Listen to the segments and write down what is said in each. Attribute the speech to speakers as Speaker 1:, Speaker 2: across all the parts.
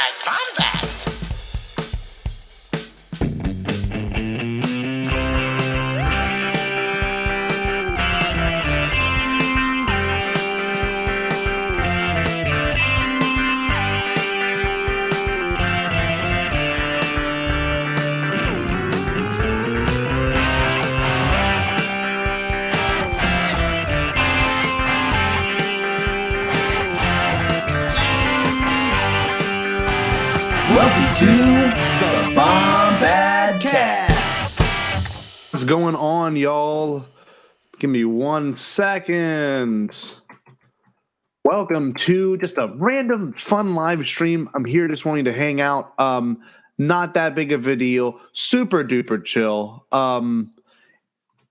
Speaker 1: Stay Bombad.
Speaker 2: Welcome to the Bombadcast.
Speaker 3: What's going on, y'all? Give me 1 second. Welcome to just a random fun live stream. I'm here just wanting to hang out. Not that big of a deal. Super duper chill.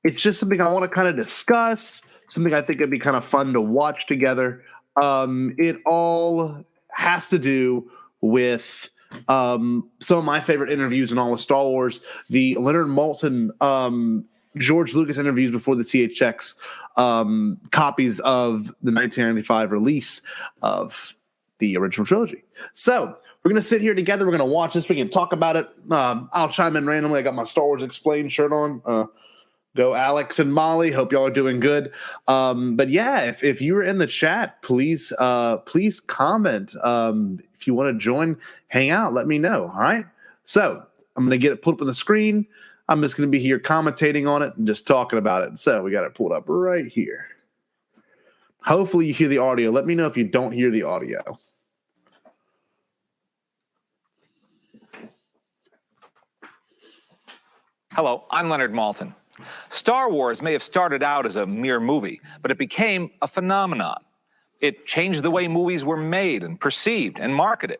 Speaker 3: It's just something I want to kind of discuss. Something I think would be kind of fun to watch together. It all has to do with some of my favorite interviews in all of Star Wars, the Leonard Maltin, George Lucas interviews before the THX, copies of the 1995 release of the original trilogy. So we're going to sit here together. We're going to watch this. We can talk about it. I'll chime in randomly. I got my Star Wars Explained shirt on. Go Alex and Molly. Hope y'all are doing good. But yeah, if you were in the chat, please comment. If you want to join, hang out, let me know. All right. So I'm going to get it put up on the screen. I'm just going to be here commentating on it and just talking about it. So we got it pulled up right here. Hopefully you hear the audio. Let me know if you don't hear the audio.
Speaker 4: Hello, I'm Leonard Maltin. Star Wars may have started out as a mere movie, but it became a phenomenon. It changed the way movies were made and perceived and marketed.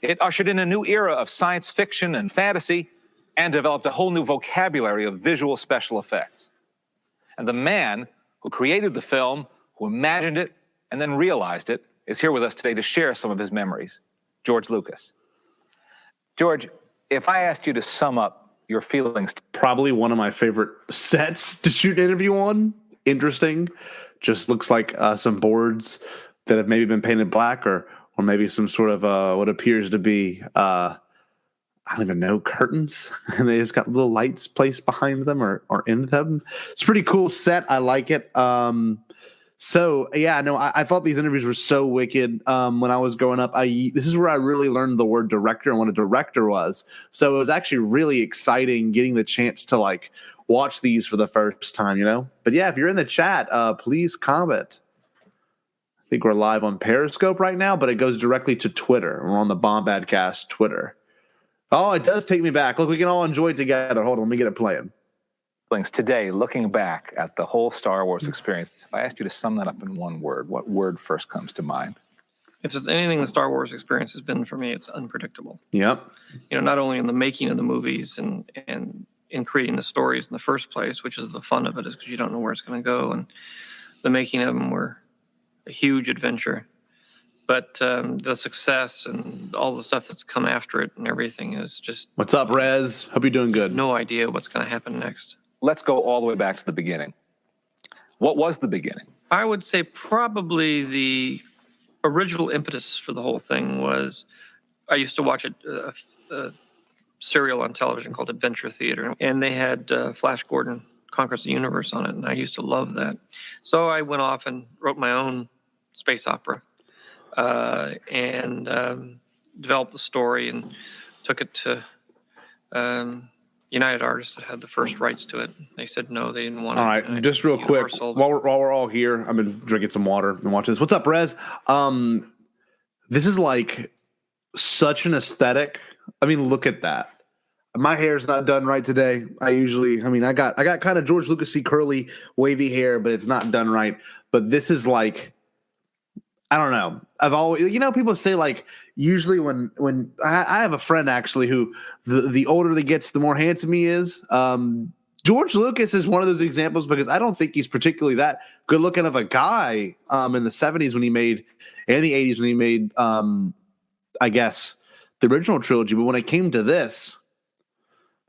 Speaker 4: It ushered in a new era of science fiction and fantasy and developed a whole new vocabulary of visual special effects. And the man who created the film, who imagined it and then realized it, is here with us today to share some of his memories. George Lucas. George, if I asked you to sum up your feelings.
Speaker 3: Probably one of my favorite sets to shoot an interview on. Interesting. Just looks like some boards that have maybe been painted black or maybe some sort of what appears to be, I don't even know, curtains. And they just got little lights placed behind them or in them. It's a pretty cool set. I like it. So yeah, no, I thought these interviews were so wicked. When I was growing up, this is where I really learned the word director and what a director was. So it was actually really exciting getting the chance to like watch these for the first time, you know. But yeah, if you're in the chat, please comment. I think we're live on Periscope right now, but it goes directly to Twitter. We're on the Bombadcast Twitter. Oh, it does take me back. Look, we can all enjoy it together. Hold on, let me get it playing.
Speaker 4: Today, looking back at the whole Star Wars experience, if I asked you to sum that up in one word, what word first comes to mind?
Speaker 5: If there's anything the Star Wars experience has been for me, it's unpredictable.
Speaker 3: Yep.
Speaker 5: You know, not only in the making of the movies and in creating the stories in the first place, which is the fun of it, is because you don't know where it's going to go, and the making of them were a huge adventure. But the success and all the stuff that's come after it and everything is just...
Speaker 3: What's up, Rez? Hope you're doing good.
Speaker 5: No idea what's going to happen next.
Speaker 4: Let's go all the way back to the beginning. What was the beginning?
Speaker 5: I would say probably the original impetus for the whole thing was I used to watch a serial on television called Adventure Theater, and they had Flash Gordon Conquers the Universe on it, and I used to love that. So I went off and wrote my own space opera and developed the story and took it to... United Artists that had the first rights to it. They said no, they didn't want it.
Speaker 3: All right, just real quick, while we're all here, I've been drinking some water and watching this. What's up, Rez? This is like such an aesthetic. I mean, look at that. My hair's not done right today. I got kind of George Lucas-y curly, wavy hair, but it's not done right. But this is like, I don't know. I've always, people say like usually when I have a friend actually who the older he gets, the more handsome he is. George Lucas is one of those examples because I don't think he's particularly that good looking of a guy in the 70s when he made, and the 80s when he made, I guess, the original trilogy. But when it came to this,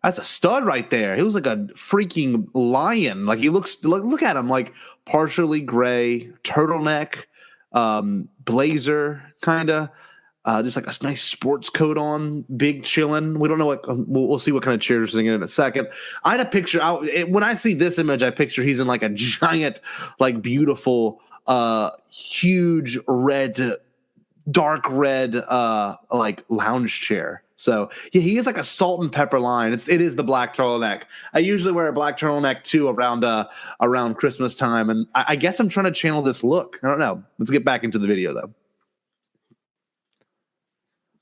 Speaker 3: that's a stud right there. He looks like a freaking lion. Like he looks, look at him, like partially gray, turtleneck, blazer, kind of. just like a nice sports coat on, big chilling. We don't know what we'll see what kind of chair they're sitting in a second. I had a picture out when I see this image. I picture he's in like a giant, like beautiful, huge red, dark red, like lounge chair. So yeah, he is like a salt and pepper line. It is the black turtleneck. I usually wear a black turtleneck too around Christmas time, and I guess I'm trying to channel this look. I don't know. Let's get back into the video though.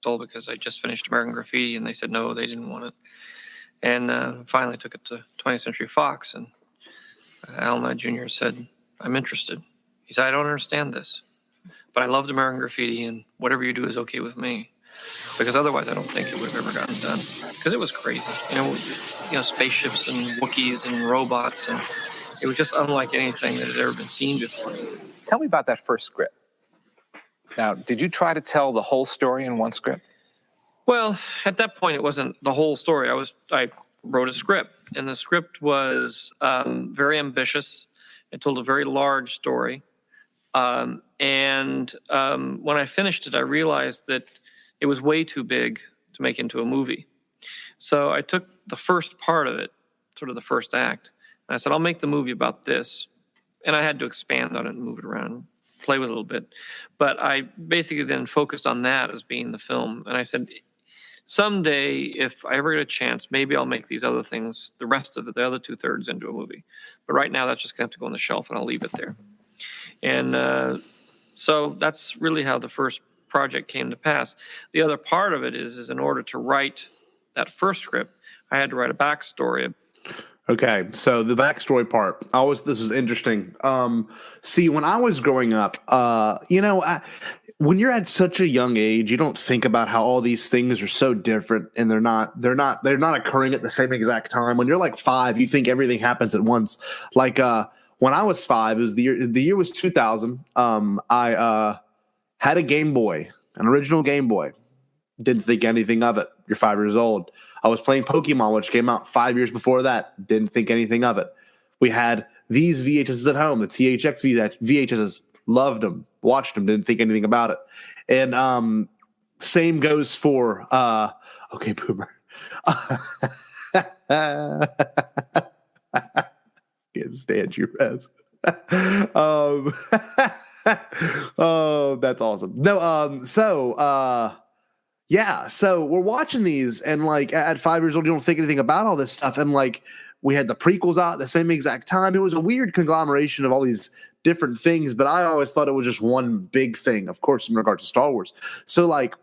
Speaker 5: All because I just finished American Graffiti, and they said no, they didn't want it. And finally took it to 20th Century Fox, and Al Jr. said, I'm interested. He said, I don't understand this, but I loved American Graffiti, and whatever you do is okay with me. Because otherwise I don't think it would have ever gotten done. Because it was crazy. Spaceships and Wookiees and robots, and it was just unlike anything that had ever been seen before.
Speaker 4: Tell me about that first script. Now, did you try to tell the whole story in one script?
Speaker 5: Well, at that point, it wasn't the whole story. I wrote a script, and the script was very ambitious. It told a very large story. And when I finished it, I realized that it was way too big to make into a movie. So I took the first part of it, sort of the first act, and I said, I'll make the movie about this. And I had to expand on it and move it around, play with it a little bit. But I basically then focused on that as being the film. And I said, someday, if I ever get a chance, maybe I'll make these other things, the rest of it, the other 2/3 into a movie. But right now, that's just going to have to go on the shelf, and I'll leave it there. And so that's really how the first project came to pass. The other part of it is in order to write that first script, I had to write a backstory.
Speaker 3: Okay, so the backstory part. This was interesting. See, when I was growing up, when you're at such a young age, you don't think about how all these things are so different, and they're not occurring at the same exact time. When you're like 5, you think everything happens at once. Like when I was 5, it was the year was 2000. I had a Game Boy, an original Game Boy. Didn't think anything of it. You're 5 years old. I was playing Pokemon, which came out 5 years before that. Didn't think anything of it. We had these VHSs at home, the THX VHSs. Loved them, watched them, didn't think anything about it. And same goes for okay, boomer. Can't stand you, Rez. Oh, that's awesome. No, yeah, so we're watching these, and like at 5 years old, you don't think anything about all this stuff. And like we had the prequels out at the same exact time. It was a weird conglomeration of all these different things, but I always thought it was just one big thing, of course, in regard to Star Wars. So like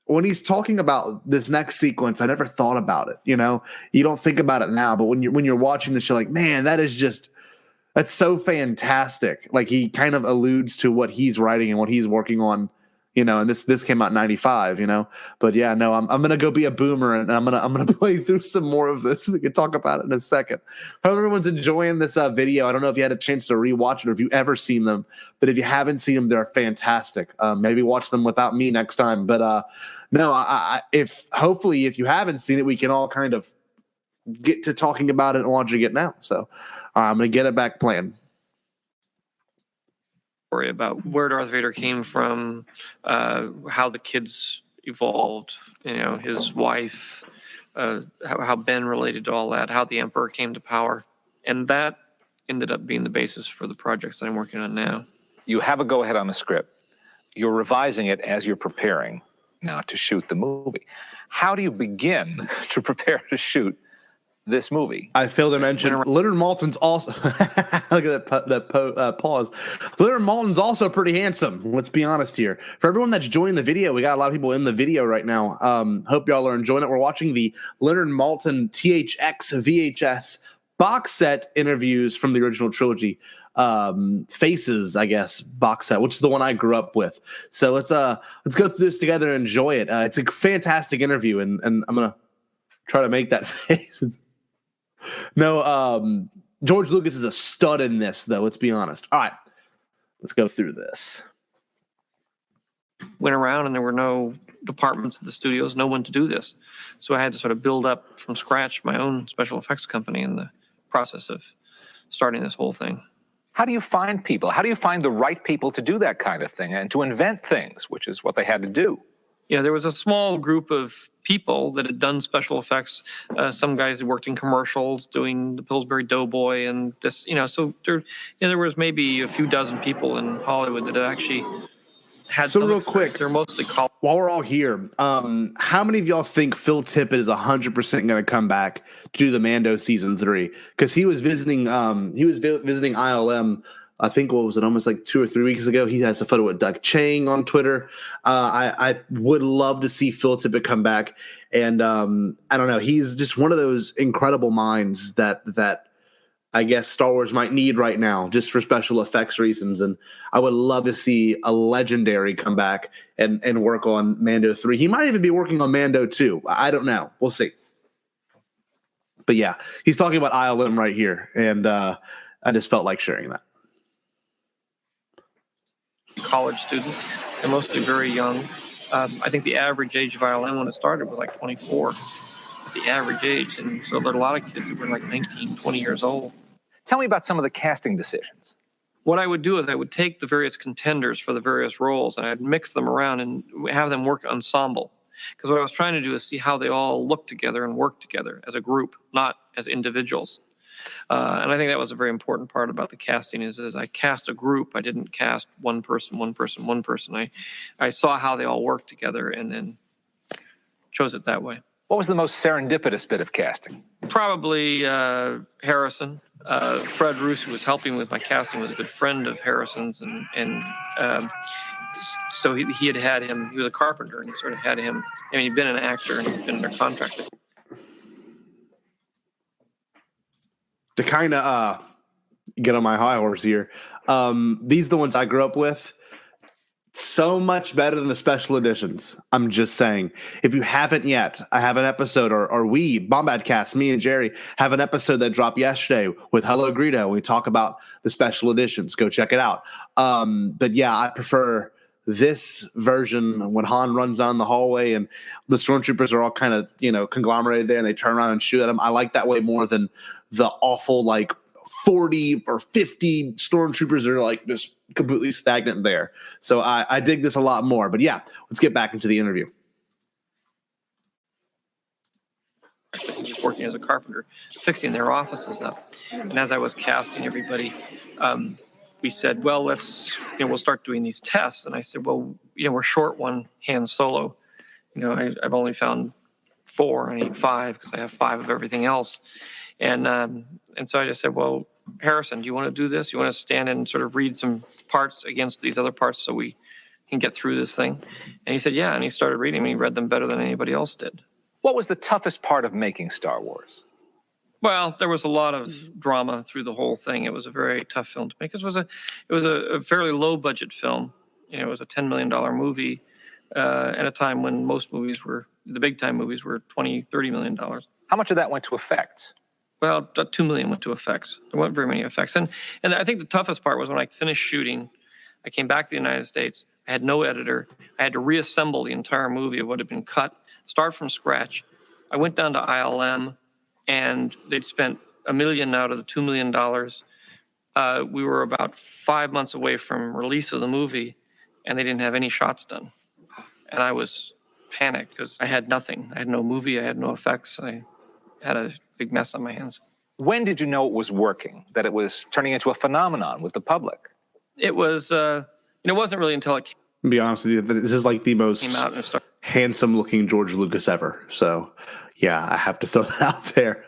Speaker 3: when he's talking about this next sequence, I never thought about it. You don't think about it now, but when you're watching this, you're like, man, that's so fantastic. Like he kind of alludes to what he's writing and what he's working on. And this came out in 95, but yeah, no, I'm going to go be a boomer, and I'm going to play through some more of this. We can talk about it in a second. Hope everyone's enjoying this video. I don't know if you had a chance to rewatch it or if you've ever seen them, but if you haven't seen them, they're fantastic. Maybe watch them without me next time. But no, hopefully if you haven't seen it, we can all kind of get to talking about it and watching it now. So I'm going to get it back playing.
Speaker 5: About where Darth Vader came from, how the kids evolved, his wife, how Ben related to all that, how the Emperor came to power. And that ended up being the basis for the projects that I'm working on now.
Speaker 4: You have a go-ahead on the script. You're revising it as you're preparing now to shoot the movie. How do you begin to prepare to shoot this movie?
Speaker 3: I failed to mention Leonard Maltin's also look at that pause. Leonard Maltin's also pretty handsome. Let's be honest here. For everyone that's joining the video, we got a lot of people in the video right now. Hope y'all are enjoying it. We're watching the Leonard Maltin THX VHS box set interviews from the original trilogy. Faces, I guess, box set, which is the one I grew up with. So let's go through this together and enjoy it. It's a fantastic interview, and I'm gonna try to make that face. No, George Lucas is a stud in this, though. Let's be honest. All right, let's go through this.
Speaker 5: Went around, and there were no departments at the studios, no one to do this. So I had to sort of build up from scratch my own special effects company in the process of starting this whole thing.
Speaker 4: How do you find people? How do you find the right people to do that kind of thing and to invent things, which is what they had to do?
Speaker 5: there was a small group of people that had done special effects. Some guys who worked in commercials doing the Pillsbury Doughboy and this, so there was maybe a few dozen people in Hollywood that actually had
Speaker 3: So
Speaker 5: some
Speaker 3: real
Speaker 5: experience.
Speaker 3: quick,
Speaker 5: They're mostly college.
Speaker 3: while we're all here, how many of y'all think Phil Tippett is 100% going to come back to do the Mando season 3? Because he was visiting ILM. I think what was it, almost like 2 or 3 weeks ago. He has a photo with Doug Chang on Twitter. I would love to see Phil Tippett come back, and I don't know. He's just one of those incredible minds that I guess Star Wars might need right now, just for special effects reasons. And I would love to see a legendary come back and work on Mando 3. He might even be working on Mando 2. I don't know. We'll see. But yeah, he's talking about ILM right here, and I just felt like sharing that.
Speaker 5: College students. They're mostly very young. I think the average age of ILM when it started was like 24. That's the average age. And so there are a lot of kids that were like 19, 20 years old.
Speaker 4: Tell me about some of the casting decisions.
Speaker 5: What I would do is I would take the various contenders for the various roles and I'd mix them around and have them work ensemble. Because what I was trying to do is see how they all look together and work together as a group, not as individuals. And I think that was a very important part about the casting is I cast a group. I didn't cast one person. I saw how they all worked together and then chose it that way.
Speaker 4: What was the most serendipitous bit of casting?
Speaker 5: Probably Harrison. Fred Roos, who was helping with my casting, was a good friend of Harrison's. So he had him. He was a carpenter, and he sort of had him. I mean, he'd been an actor, and he'd been under contract.
Speaker 3: To kind of get on my high horse here, these are the ones I grew up with. So much better than the special editions. I'm just saying. If you haven't yet, I have an episode, or we, Bombadcast, me and Jerry, have an episode that dropped yesterday with Hello Greedo. We talk about the special editions. Go check it out. But yeah, I prefer this version when Han runs down the hallway and the stormtroopers are all kind of, conglomerated there and they turn around and shoot at him. I like that way more than the awful, 40 or 50 stormtroopers are just completely stagnant there. So I dig this a lot more. But yeah, let's get back into the interview.
Speaker 5: He was working as a carpenter, fixing their offices up. And as I was casting everybody, we said, well, we'll start doing these tests. And I said, well, we're short one Han Solo. I've only found 4. I need 5 because I have 5 of everything else. And so I just said, well, Harrison, do you want to do this? You want to stand and sort of read some parts against these other parts so we can get through this thing? And he said, yeah. And he started reading them. He read them better than anybody else did.
Speaker 4: What was the toughest part of making Star Wars?
Speaker 5: Well, there was a lot of drama through the whole thing. It was a very tough film to make. It was a fairly low budget film. It was a $10 million movie at a time when most movies the big time movies were $20, $30 million.
Speaker 4: How much of that went to effects?
Speaker 5: Well, $2 million went to effects. There weren't very many effects. And I think the toughest part was when I finished shooting, I came back to the United States. I had no editor. I had to reassemble the entire movie of what had been cut, start from scratch. I went down to ILM, and they'd spent $1 million out of the $2 million. We were about 5 months away from release of the movie, and they didn't have any shots done. And I was panicked because I had nothing. I had no movie. I had no effects. I had a big mess on my hands.
Speaker 4: When did you know it was working, that it was turning into a phenomenon with the public?
Speaker 5: It was, it wasn't really until it
Speaker 3: To be honest with you, this is like the most
Speaker 5: came out and started.
Speaker 3: handsome-looking George Lucas ever. So, yeah, I have to throw that out there.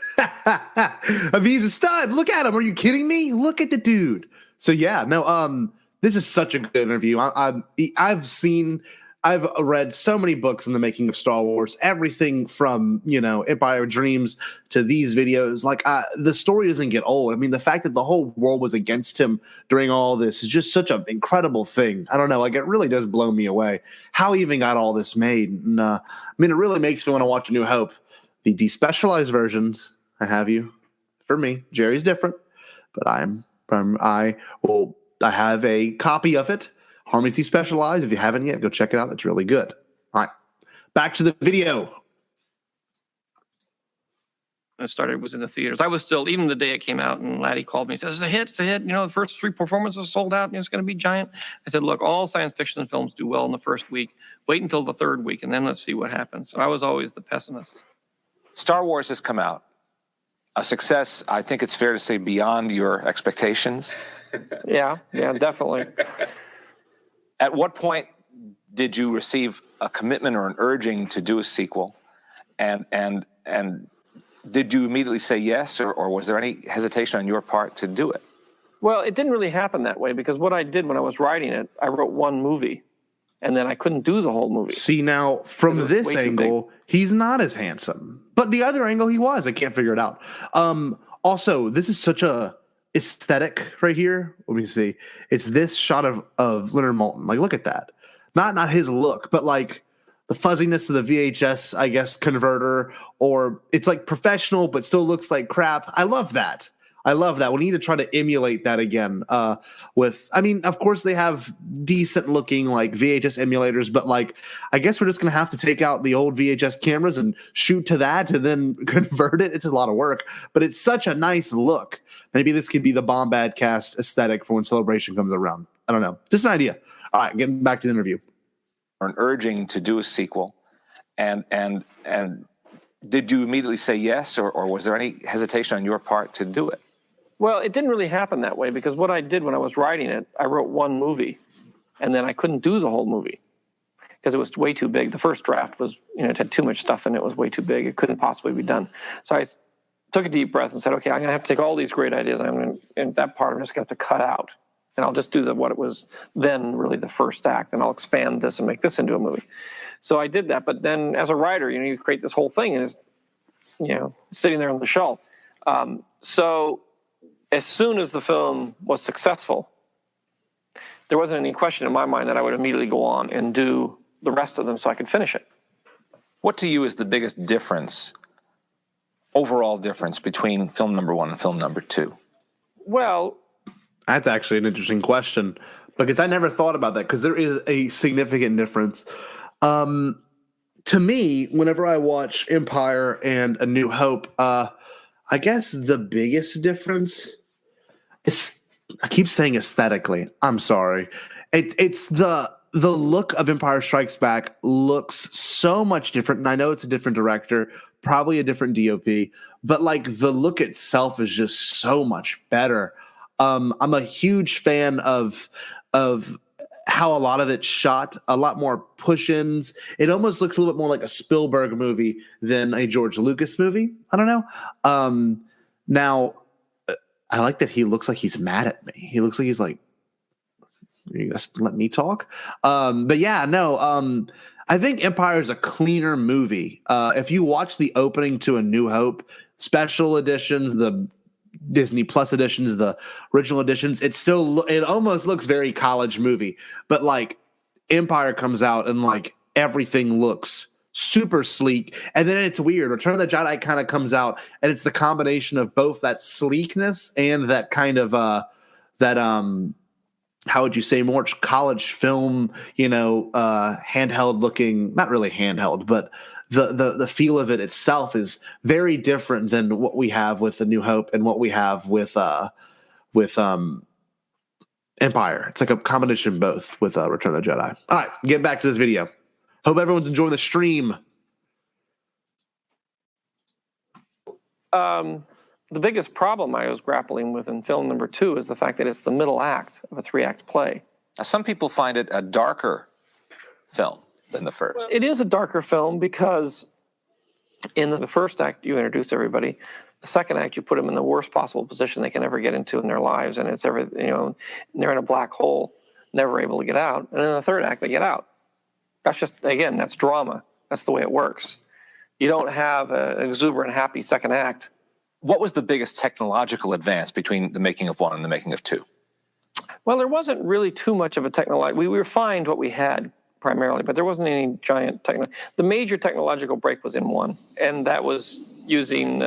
Speaker 3: He's a stud. Look at him. Are you kidding me? Look at the dude. So, yeah, no, this is such a good interview. I've read so many books in the making of Star Wars, everything from, Empire of Dreams to these videos. The story doesn't get old. I mean, the fact that the whole world was against him during all this is just such an incredible thing. I don't know. It really does blow me away how he even got all this made. And, it really makes me want to watch A New Hope. The despecialized versions, I have you. For me, Jerry's different, but I have a copy of it. Harmony T Specialized. If you haven't yet, go check it out. It's really good. All right. Back to the video.
Speaker 5: it was in the theaters. I was still, even the day it came out, and Laddie called me and says, it's a hit. You know, the first 3 performances sold out, and it's going to be giant. I said, look, all science fiction films do well in the first week. Wait until the 3rd week, and then let's see what happens. So I was always the pessimist.
Speaker 4: Star Wars has come out. A success, I think it's fair to say, beyond your expectations.
Speaker 5: Yeah, definitely.
Speaker 4: At what point did you receive a commitment or an urging to do a sequel? And did you immediately say yes, or was there any hesitation on your part to do it?
Speaker 5: Well, it didn't really happen that way, because what I did when I was writing it, I wrote one movie, and then I couldn't do the whole movie.
Speaker 3: See, now, from this angle, he's not as handsome. But the other angle, he was. I can't figure it out. Also, this is such a aesthetic right here. Let me see. It's this shot of Leonard Maltin. Like, look at that. Not his look, but like the fuzziness of the VHS, I guess, converter, or it's like professional, but still looks like crap. I love that. We need to try to emulate that again. I mean, of course they have decent looking like VHS emulators, but like, I guess we're just going to have to take out the old VHS cameras and shoot to that and then convert it. It's a lot of work, but it's such a nice look. Maybe this could be the Bombadcast aesthetic for when Celebration comes around. I don't know. Just an idea. All right, getting back to the interview.
Speaker 4: Or an urging to do a sequel, and did you immediately say yes, or was there any hesitation on your part to do it?
Speaker 5: Well, it didn't really happen that way, because what I did when I was writing it, I wrote one movie, and then I couldn't do the whole movie because it was way too big. The first draft was, it had too much stuff in it. It was way too big. It couldn't possibly be done. So I took a deep breath and said, okay, I'm going to have to take all these great ideas, and that part I'm just going to have to cut out. And I'll just do what it was then really the first act, and I'll expand this and make this into a movie. So I did that. But then as a writer, you create this whole thing, and it's, sitting there on the shelf. So as soon as the film was successful, there wasn't any question in my mind that I would immediately go on and do the rest of them so I could finish it.
Speaker 4: What to you is the biggest difference, overall difference, between film number 1 and film number 2?
Speaker 5: Well,
Speaker 3: that's actually an interesting question, because I never thought about that, because there is a significant difference. To me, whenever I watch Empire and A New Hope, I guess the biggest difference is, I keep saying aesthetically, I'm sorry. It's the look of Empire Strikes Back looks so much different, and I know it's a different director, probably a different DOP, but like the look itself is just so much better. I'm a huge fan of how a lot of it's shot, a lot more push-ins. It almost looks a little bit more like a Spielberg movie than a George Lucas movie. I don't know. Now, I like that he looks like he's mad at me. He looks like he's like, you just let me talk. But yeah, no, I think Empire is a cleaner movie. If you watch the opening to A New Hope, special editions, the Disney Plus editions, the original editions, it almost looks very college movie, but like Empire comes out and like everything looks super sleek. And then it's weird. Return of the Jedi kind of comes out, and it's the combination of both that sleekness and that kind of how would you say, more college film, handheld looking, not really handheld, but the feel of it itself is very different than what we have with A New Hope and what we have with Empire. It's like a combination of both with Return of the Jedi. All right, get back to this video. Hope everyone's enjoying the stream.
Speaker 5: The biggest problem I was grappling with in film number 2 is the fact that it's the middle act of a 3-act play.
Speaker 4: Now, some people find it a darker film than the first.
Speaker 5: It is a darker film because in the first act, you introduce everybody. The second act, you put them in the worst possible position they can ever get into in their lives, and it's they're in a black hole, never able to get out. And in the third act, they get out. That's just, again, that's drama. That's the way it works. You don't have an exuberant, happy second act.
Speaker 4: What was the biggest technological advance between the making of 1 and the making of 2?
Speaker 5: Well, there wasn't really too much of a technological. We refined what we had primarily, but there wasn't any giant technology. The major technological break was in 1, and that was using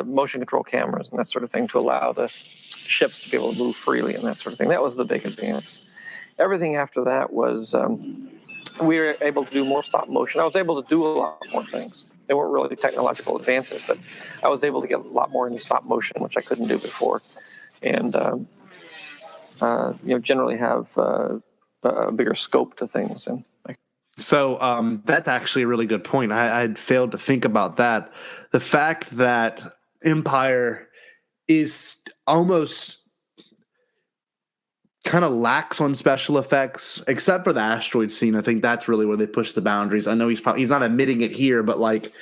Speaker 5: motion control cameras and that sort of thing to allow the ships to be able to move freely and that sort of thing. That was the big advance. Everything after that was we were able to do more stop motion. I was able to do a lot more things. They weren't really technological advances, but I was able to get a lot more into stop motion, which I couldn't do before, and generally have a bigger scope to things. And
Speaker 3: So that's actually a really good point. I'd failed to think about that. The fact that Empire is almost kind of lax on special effects, except for the asteroid scene. I think that's really where they push the boundaries. I know he's not admitting it here, but like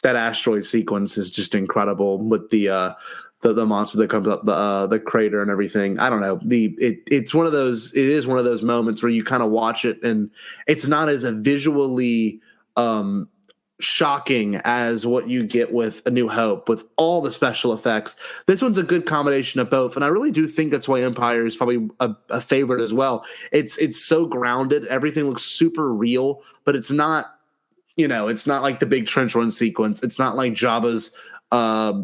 Speaker 3: that asteroid sequence is just incredible with the monster that comes up the crater and everything. I don't know. It is one of those moments where you kind of watch it and it's not as a visually shocking as what you get with A New Hope with all the special effects. This one's a good combination of both, and I really do think that's why Empire is probably a favorite as well. It's so grounded. Everything looks super real, but it's not, it's not like the big trench run sequence. It's not like Jabba's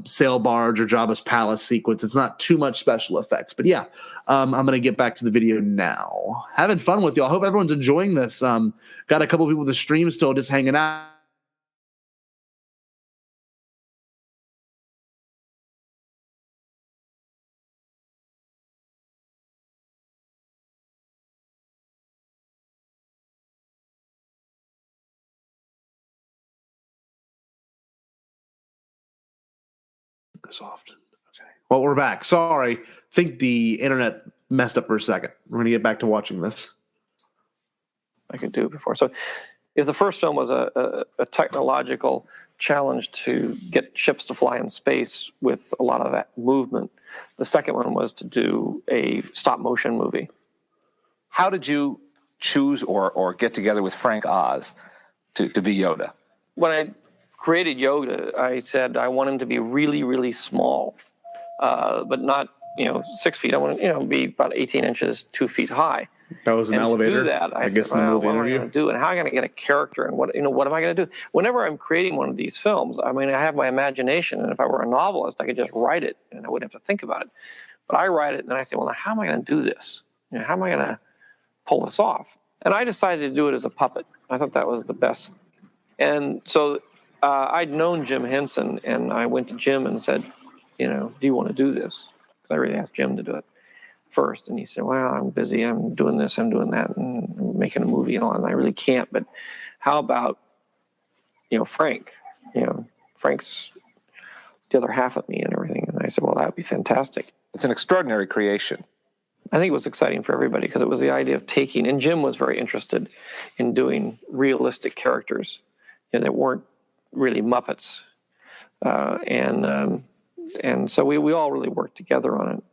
Speaker 3: sail barge or Jabba's palace sequence. It's not too much special effects. But yeah, I'm going to get back to the video now. Having fun with y'all. I hope everyone's enjoying this. Got a couple people with the stream still just hanging out. This often. Okay. Well, we're back. Sorry. I think the internet messed up for a second. We're going to get back to watching this.
Speaker 5: I could do it before. So if the first film was a technological challenge to get ships to fly in space with a lot of that movement, the second one was to do a stop motion movie.
Speaker 4: How did you choose or get together with Frank Oz to be Yoda?
Speaker 5: When I created Yoda, I said I want him to be really, really small, but not 6 feet. I want him to be about 18 inches, 2 feet high.
Speaker 3: That was an elevator.
Speaker 5: To do that, I
Speaker 3: guess
Speaker 5: said,
Speaker 3: in the movie
Speaker 5: what
Speaker 3: interview.
Speaker 5: am I going to do, and how am I going to get a character, and what am I going to do? Whenever I'm creating one of these films, I mean, I have my imagination, and if I were a novelist, I could just write it, and I wouldn't have to think about it. But I write it, and then I say, well, now how am I going to do this? How am I going to pull this off? And I decided to do it as a puppet. I thought that was the best. And so I'd known Jim Henson, and I went to Jim and said, do you want to do this? Because I really asked Jim to do it first. And he said, well, I'm busy. I'm doing this, I'm doing that, and I'm making a movie and all, and I really can't. But how about, Frank? Frank's the other half of me and everything. And I said, well, that would be fantastic.
Speaker 4: It's an extraordinary creation.
Speaker 5: I think it was exciting for everybody because it was the idea of taking, and Jim was very interested in doing realistic characters that weren't really Muppets. And so we all really worked together on it.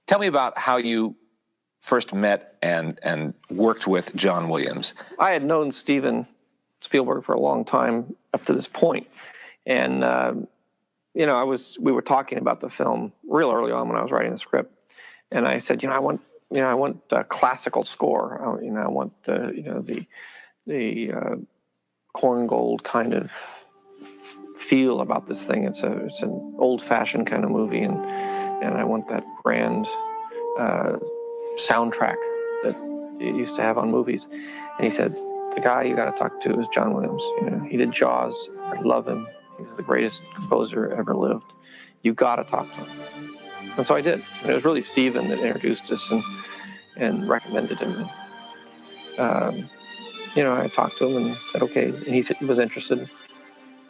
Speaker 4: Tell me about how you first met and worked with John Williams.
Speaker 5: I had known Steven Spielberg for a long time up to this point. And, we were talking about the film real early on when I was writing the script. And I said, I want a classical score. I want the corn gold kind of feel about this thing. It's an old-fashioned kind of movie, and I want that grand soundtrack that you used to have on movies. And he said, the guy you got to talk to is John Williams. He did Jaws. I love him. He's the greatest composer ever lived. You got to talk to him. And so I did. And it was really Steven that introduced us and recommended him. And, I talked to him and said, okay. And he said he was interested.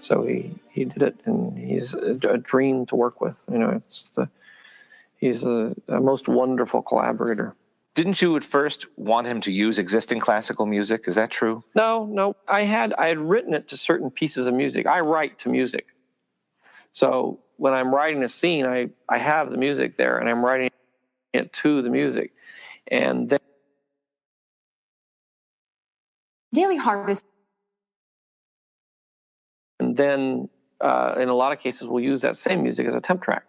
Speaker 5: So he did it, and he's a dream to work with. He's a most wonderful collaborator.
Speaker 4: Didn't you at first want him to use existing classical music? Is that true?
Speaker 5: No. I had written it to certain pieces of music. I write to music. So when I'm writing a scene, I have the music there, and I'm writing it to the music. And then
Speaker 2: Daily Harvest.
Speaker 5: And then in a lot of cases, we'll use that same music as a temp track.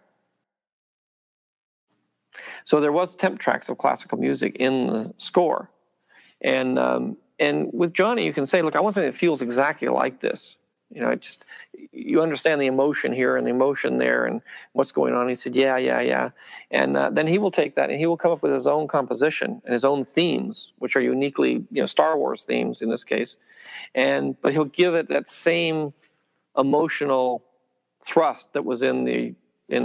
Speaker 5: So there was temp tracks of classical music in the score. And with Johnny, you can say, look, I want something that feels exactly like this. You understand the emotion here and the emotion there and what's going on. He said, yeah. And then he will take that and he will come up with his own composition and his own themes, which are uniquely, Star Wars themes in this case. But he'll give it that same emotional thrust that was in the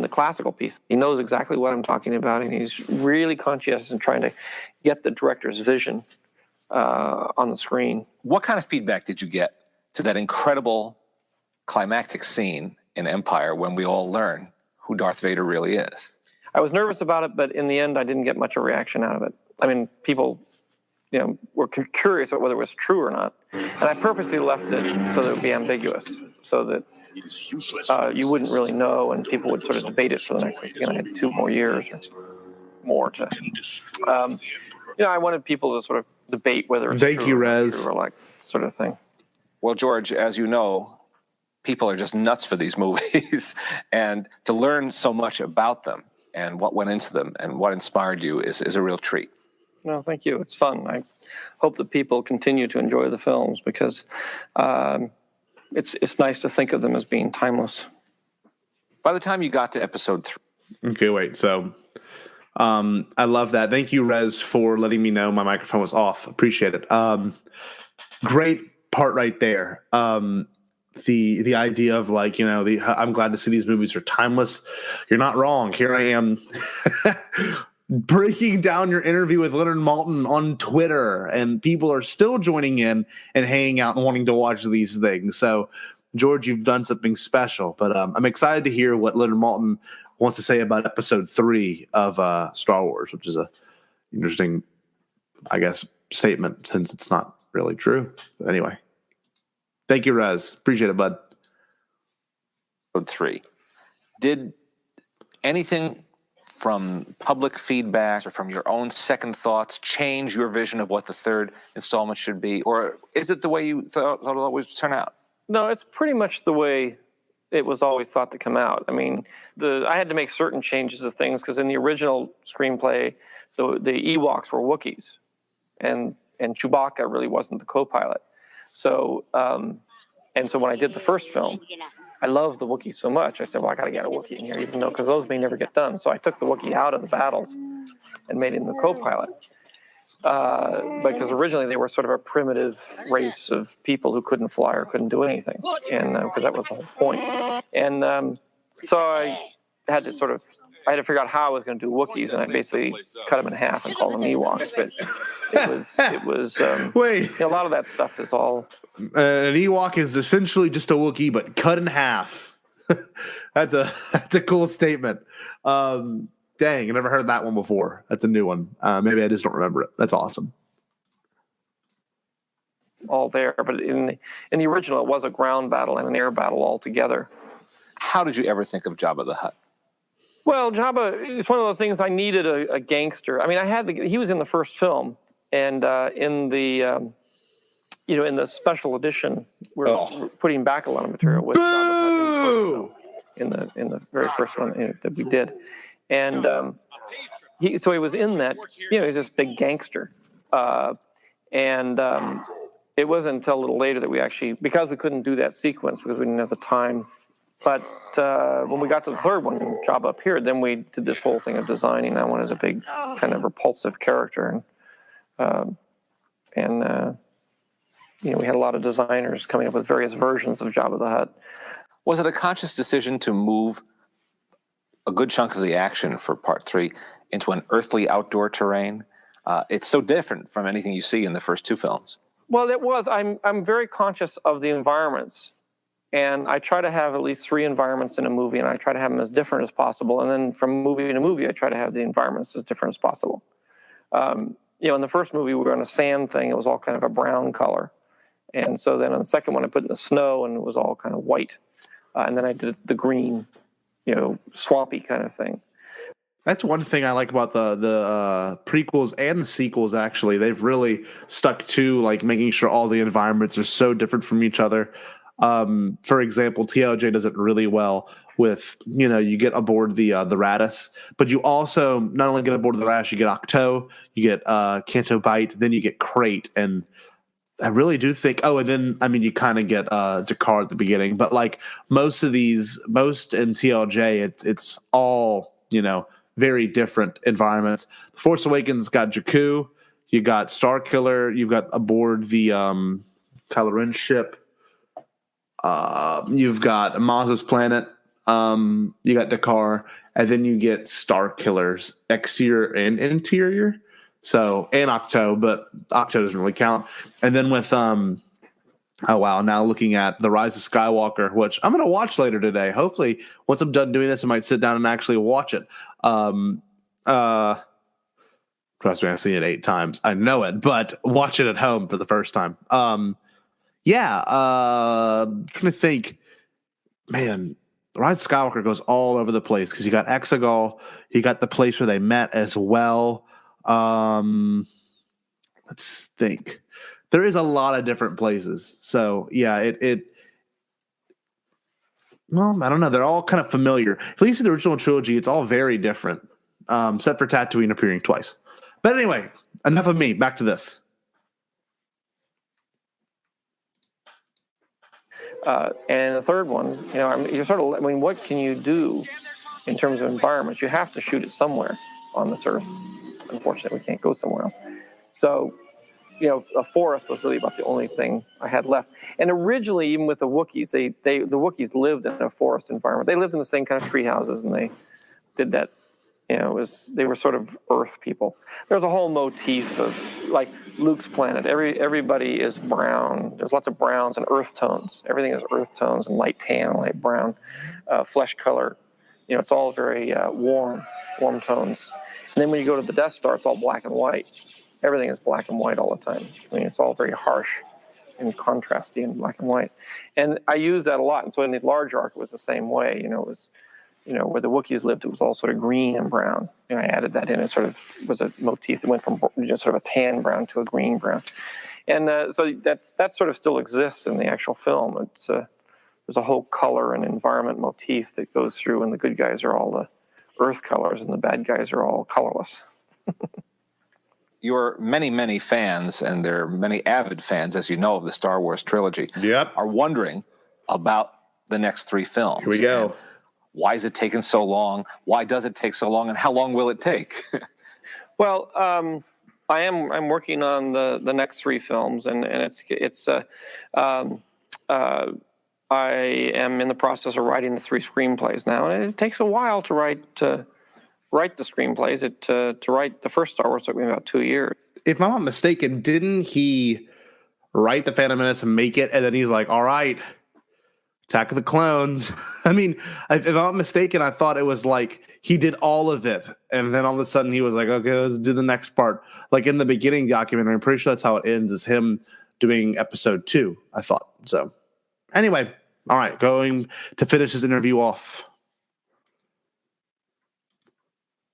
Speaker 5: classical piece. He knows exactly what I'm talking about, and he's really conscientious in trying to get the director's vision on the screen.
Speaker 4: What kind of feedback did you get to that incredible climactic scene in Empire when we all learn who Darth Vader really is?
Speaker 5: I was nervous about it, but in the end, I didn't get much of a reaction out of it. I mean, people, were curious about whether it was true or not, and I purposely left it so that it would be ambiguous, so that you wouldn't really know, and people would sort of debate it for the next. I had 2 more years or more to. I wanted people to sort of debate whether it's
Speaker 3: Thank
Speaker 5: true
Speaker 3: you,
Speaker 5: or not
Speaker 3: Rez.
Speaker 5: true, or like sort of thing.
Speaker 4: Well, George, as you know, people are just nuts for these movies, and to learn so much about them and what went into them and what inspired you is a real treat.
Speaker 5: No, thank you. It's fun. I hope that people continue to enjoy the films because it's nice to think of them as being timeless.
Speaker 4: By the time you got to episode 3.
Speaker 3: Okay, wait. So I love that. Thank you, Rez, for letting me know my microphone was off. Appreciate it. Great part right there. The idea of I'm glad to see these movies are timeless. You're not wrong. Here I am breaking down your interview with Leonard Maltin on Twitter, and people are still joining in and hanging out and wanting to watch these things. So, George, you've done something special. But I'm excited to hear what Leonard Maltin wants to say about episode 3 of Star Wars, which is a interesting, I guess, statement since it's not really true. But anyway. Thank you, Rez. Appreciate it, bud.
Speaker 4: Episode 3. Did anything from public feedback or from your own second thoughts change your vision of what the 3rd installment should be? Or is it the way you thought it always would turn out?
Speaker 5: No, it's pretty much the way it was always thought to come out. I mean, I had to make certain changes to things because in the original screenplay, the Ewoks were Wookiees, and Chewbacca really wasn't the co-pilot. So, and so when I did the first film, I loved the Wookiee so much. I said, well, I got to get a Wookiee in here, even though, because those may never get done. So I took the Wookiee out of the battles and made him the co-pilot. Because originally they were sort of a primitive race of people who couldn't fly or couldn't do anything. And because that was the whole point. And so I had to figure out how I was going to do Wookiees, and I basically cut them in half and called them Ewoks. But it was
Speaker 3: Wait.
Speaker 5: A lot of that stuff is all.
Speaker 3: An Ewok is essentially just a Wookiee, but cut in half. That's a cool statement. Dang, I never heard that one before. That's a new one. Maybe I just don't remember it. That's awesome.
Speaker 5: All there, but in the original, it was a ground battle and an air battle all together.
Speaker 4: How did you ever think of Jabba the Hutt?
Speaker 5: Well, Jabba, it's one of those things I needed a gangster. I mean, he was in the first film, and in the in the special edition, we're putting back a lot of material with Jabba in the very first one that we did, and he was in that. He's this big gangster, and it wasn't until a little later that we actually, because we couldn't do that sequence because we didn't have the time. But when we got to the third one, Jabba appeared, then we did this whole thing of designing that one as a big kind of repulsive character. And we had a lot of designers coming up with various versions of Jabba the Hutt.
Speaker 4: Was it a conscious decision to move a good chunk of the action for part 3 into an earthly outdoor terrain? It's so different from anything you see in the first 2 films.
Speaker 5: Well, it was. I'm very conscious of the environments. And I try to have at least 3 environments in a movie, and I try to have them as different as possible. And then from movie to movie, I try to have the environments as different as possible. In the first movie, we were on a sand thing. It was all kind of a brown color. And so then on the second one, I put in the snow, and it was all kind of white. And then I did the green, swampy kind of thing.
Speaker 3: That's one thing I like about the prequels and the sequels, actually. They've really stuck to, making sure all the environments are so different from each other. For example, TLJ does it really well with, you get aboard the Raddus, but you also not only get aboard the Raddus, you get Octo, you get Canto Bight, then you get Crate, and I really do think. Oh, and then you kind of get Jakar at the beginning, but most in TLJ, it's all very different environments. The Force Awakens got Jakku, you got Starkiller, you've got aboard the Kylo Ren ship. You've got Maz's planet. You got Dakar, and then you get Star Killer's exterior and interior. So, and Octo, but Octo doesn't really count. And then with oh wow, now looking at The Rise of Skywalker, which I'm gonna watch later today. Hopefully, once I'm done doing this, I might sit down and actually watch it. Trust me, I've seen it 8 times. I know it, but watch it at home for the first time. Trying to think, man, The Rise of Skywalker goes all over the place because you got Exegol, you got the place where they met as well. Let's think. There is a lot of different places. So yeah, well, I don't know. They're all kind of familiar. At least in the original trilogy, it's all very different, except for Tatooine appearing twice. But anyway, enough of me. Back to this.
Speaker 5: And the third one, what can you do in terms of environments? You have to shoot it somewhere on this Earth. Unfortunately, we can't go somewhere else. So, a forest was really about the only thing I had left. And originally, even with the Wookiees, the Wookiees lived in a forest environment. They lived in the same kind of tree houses, and they did that. They were sort of Earth people. There's a whole motif of like Luke's planet. Everybody is brown. There's lots of browns and earth tones. Everything is earth tones and light tan, light brown, flesh color. It's all very warm tones. And then when you go to the Death Star, it's all black and white. Everything is black and white all the time. It's all very harsh and contrasty and black and white. And I use that a lot. And so in the large arc, it was the same way. It was, where the Wookiees lived, it was all sort of green and brown. I added that in. It sort of was a motif that went from sort of a tan brown to a green brown. And so that sort of still exists in the actual film. There's a whole color and environment motif that goes through, and the good guys are all the earth colors, and the bad guys are all colorless.
Speaker 4: Your many, many fans, and there are many avid fans, as you know, of the Star Wars trilogy, are wondering about the next 3 films.
Speaker 3: Here we go.
Speaker 4: And why is it taking so long? Why does it take so long? And how long will it take?
Speaker 5: Well, I'm working on the next 3 films, and I am in the process of writing the 3 screenplays now, and it takes a while to write the screenplays. To write the first Star Wars took me about 2 years.
Speaker 3: If I'm not mistaken, didn't he write the Phantom Menace and make it, and then he's like, all right, Attack of the Clones. I mean, if I'm not mistaken, I thought it was like he did all of it, and then all of a sudden he was like, okay, let's do the next part. Like in the beginning documentary, I'm pretty sure that's how it ends, is him doing episode 2, I thought. So anyway, all right, going to finish his interview off.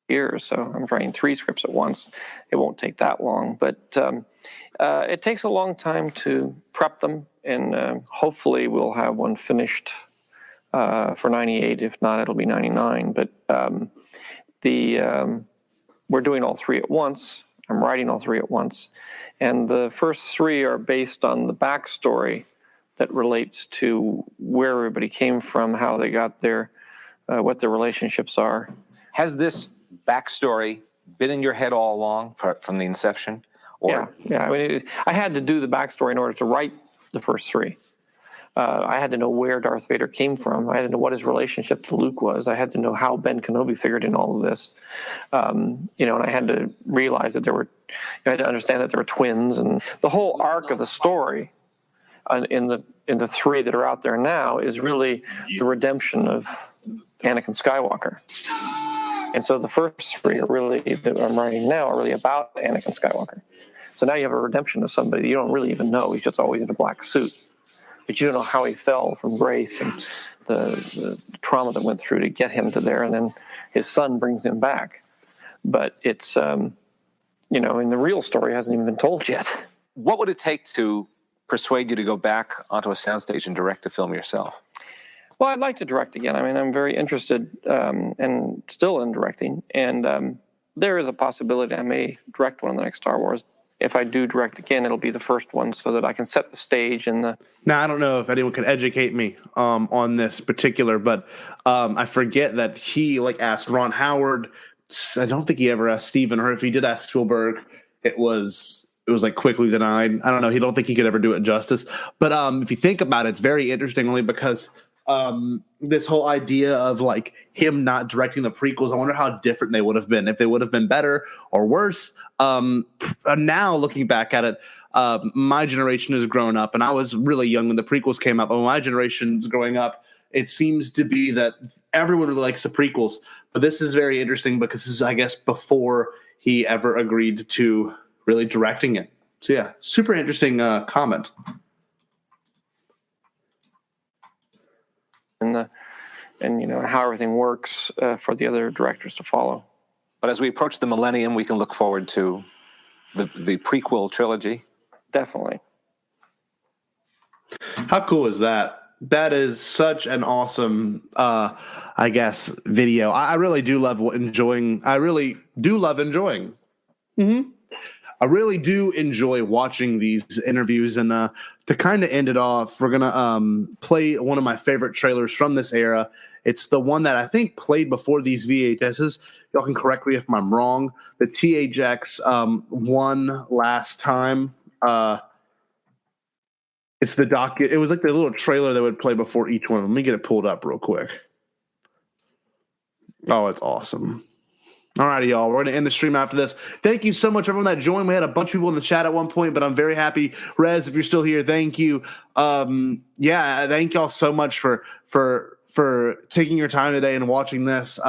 Speaker 5: Years, so I'm writing 3 scripts at once. It won't take that long, but it takes a long time to prep them, and hopefully we'll have one finished for 98. If not, it'll be 99. But we're doing all 3 at once. I'm writing all 3 at once, and the first 3 are based on the backstory that relates to where everybody came from, how they got there, what their relationships are.
Speaker 4: Has this backstory been in your head all along from the inception?
Speaker 5: Yeah. I mean, I had to do the backstory in order to write the first 3. I had to know where Darth Vader came from. I had to know what his relationship to Luke was. I had to know how Ben Kenobi figured in all of this. And I had to realize that I had to understand that there were twins, and the whole arc of the story in the 3 that are out there now is really the redemption of Anakin Skywalker. And so the first 3 are really, that I'm writing now, are really about Anakin Skywalker. So now you have a redemption of somebody you don't really even know. He's just always in a black suit. But you don't know how he fell from grace and the trauma that went through to get him to there. And then his son brings him back. But it's, and the real story hasn't even been told yet.
Speaker 4: What would it take to persuade you to go back onto a soundstage and direct a film yourself?
Speaker 5: Well, I'd like to direct again. I mean, I'm very interested and still in directing. And there is a possibility I may direct one of the next Star Wars. If I do direct again, it'll be the first one so that I can set the stage and the...
Speaker 3: Now, I don't know if anyone can educate me on this particular, but I forget that he asked Ron Howard. I don't think he ever asked Steven, or if he did ask Spielberg, it was was like quickly denied. I don't know. He don't think he could ever do it justice. But if you think about it, it's very interesting only because this whole idea of like him not directing the prequels, I wonder how different they would have been, if they would have been better or worse. Now looking back at it, my generation has grown up, and I was really young when the prequels came out. But when my generation's growing up, it seems to be that everyone really likes the prequels. But this is very interesting because this is, I guess, before he ever agreed to really directing it. So yeah, super interesting comment.
Speaker 5: And how everything works for the other directors to follow.
Speaker 4: But as we approach the millennium, we can look forward to the prequel trilogy.
Speaker 5: Definitely.
Speaker 3: How cool is that? That is such an awesome, I guess, video. I really do love enjoying. I really do love enjoying. I really do enjoy watching these interviews. And to kind of end it off, we're going to play one of my favorite trailers from this era. It's the one that I think played before these VHSs. Y'all can correct me if I'm wrong. The THX One Last Time. It's the it was like the little trailer that would play before each one. Let me get it pulled up real quick. Oh, it's awesome. All righty, y'all. We're going to end the stream after this. Thank you so much, everyone that joined. We had a bunch of people in the chat at one point, but I'm very happy. Rez, if you're still here, thank you. Thank y'all so much for taking your time today and watching this.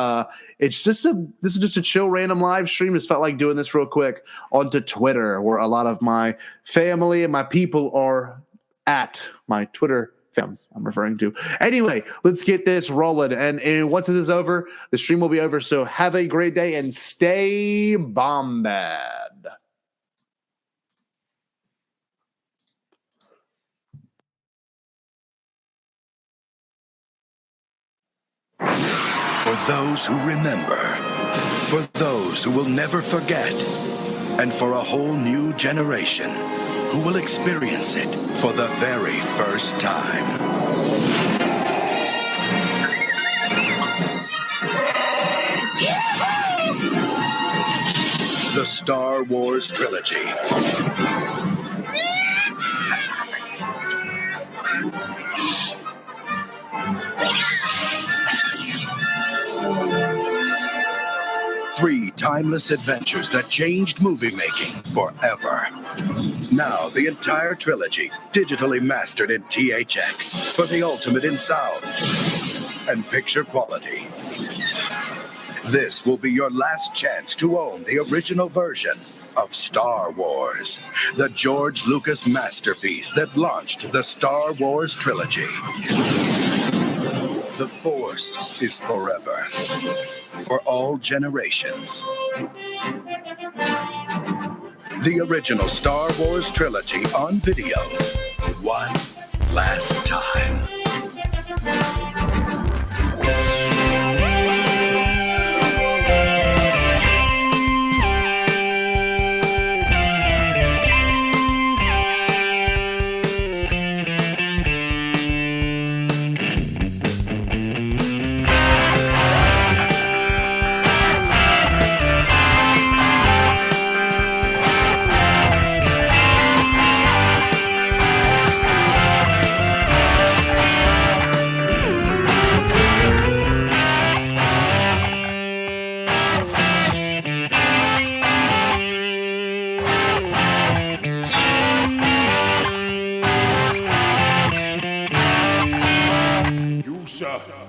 Speaker 3: This is just a chill random live stream. Just felt like doing this real quick onto Twitter, where a lot of my family and my people are at my Twitter fam I'm referring to. Anyway, let's get this rolling. And once this is over, the stream will be over. So have a great day and stay bombad.
Speaker 1: For those who remember, for those who will never forget, and for a whole new generation who will experience it for the very first time. The Star Wars Trilogy. Three timeless adventures that changed movie making forever. Now the entire trilogy digitally mastered in THX for the ultimate in sound and picture quality. This will be your last chance to own the original version of Star Wars, the George Lucas masterpiece that launched the Star Wars trilogy. The Force is forever, for all generations. The original Star Wars trilogy on video, one last time.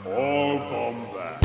Speaker 6: All Bombad.